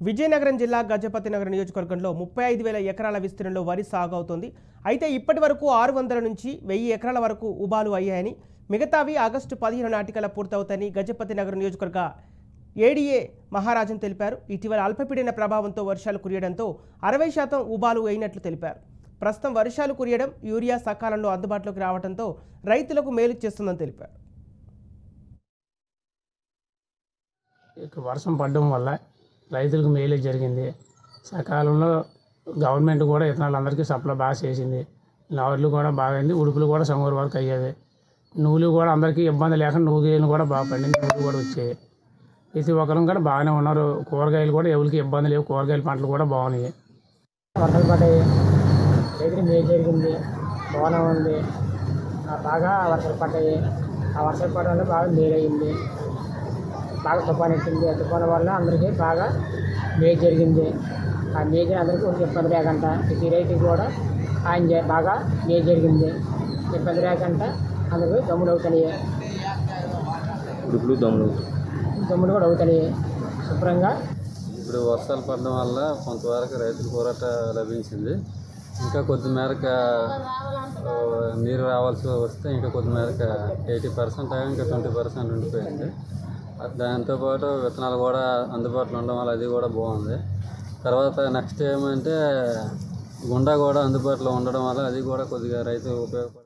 విజయనగరం జిల్లా గజపతినగరం నియోజకవర్గంలో 35,000 ఎకరాల విస్తీర్ణంలో వరి సాగు అవుతోంది. అయితే ఇప్పటి వరకు 600 నుంచి 1000 ఎకరాల వరకు ఉబాలు అయ్యాయని, మిగతావి ఆగస్టు 15 నాటికల్లా పూర్తవుతాయని గజపతినగరం నియోజకవర్గ ఏడీఏ మహారాజన్ తెలిపారు. ఇటీవల అల్పపీడన ప్రభావంతో వర్షాలు కురియడంతో 60% ఉబాలు అయినట్లు తెలిపారు. ప్రస్తుతం వర్షాలు కురియడం, యూరియా సకాలంలో అందుబాటులోకి రావడంతో రైతులకు మేలు చేస్తుందని తెలిపారు. వర్షం పడడం వల్ల రైతులకు మేలే జరిగింది. సకాలంలో గవర్నమెంట్ కూడా విత్తనాలు అందరికీ సప్లై బాగా చేసింది. నార్లు కూడా బాగైంది, ఉడుపులు కూడా సంగూరు వరకు అయ్యేది. నువ్వులు కూడా అందరికీ ఇబ్బంది లేకుండా నువ్వులు కూడా బాగా పండింది, నువ్వులు కూడా వచ్చాయి. ప్రతి ఒక్కరు కూడా బాగానే ఉన్నారు. కూరగాయలు కూడా ఎవరికి ఇబ్బంది లేవు, కూరగాయల పంటలు కూడా బాగున్నాయి. వర్షాలు పడ్డాయి, రైతులు మేలు జరిగింది, బాగానే ఉంది. బాగా వర్షాలు పడ్డాయి. ఆ వర్షాలు పడడం వల్ల బాగా మేలు అయింది. బాగా తుఫాను ఎట్టింది. ఆ తుఫాను వల్ల అందరికీ బాగా మేలు జరిగింది. ఆ మేలు అందరికీ ఇబ్బంది లేకుండా ప్రతి రైతుకి కూడా ఆయన బాగా మేలు జరిగింది. ఇబ్బంది లేకుండా అందరికీ దమ్ములు అవుతున్నాయి, దమ్ములు కూడా అవుతున్నాయి శుభ్రంగా. ఇప్పుడు వర్షాలు పడడం వల్ల కొంతవరకు రైతుల పోరాట లభించింది. ఇంకా కొద్ది మేరకు నీరు రావాల్సి వస్తే ఇంకా కొద్ది మేరకు 80% ఇంకా 20% ఉండిపోయింది. దాంతోపాటు విత్తనాలు కూడా అందుబాటులో ఉండడం వల్ల అది కూడా బాగుంది. తర్వాత నెక్స్ట్ ఏమంటే గుండా కూడా అందుబాటులో ఉండడం వల్ల అది కూడా కొద్దిగా రైతు ఉపయోగపడుతుంది.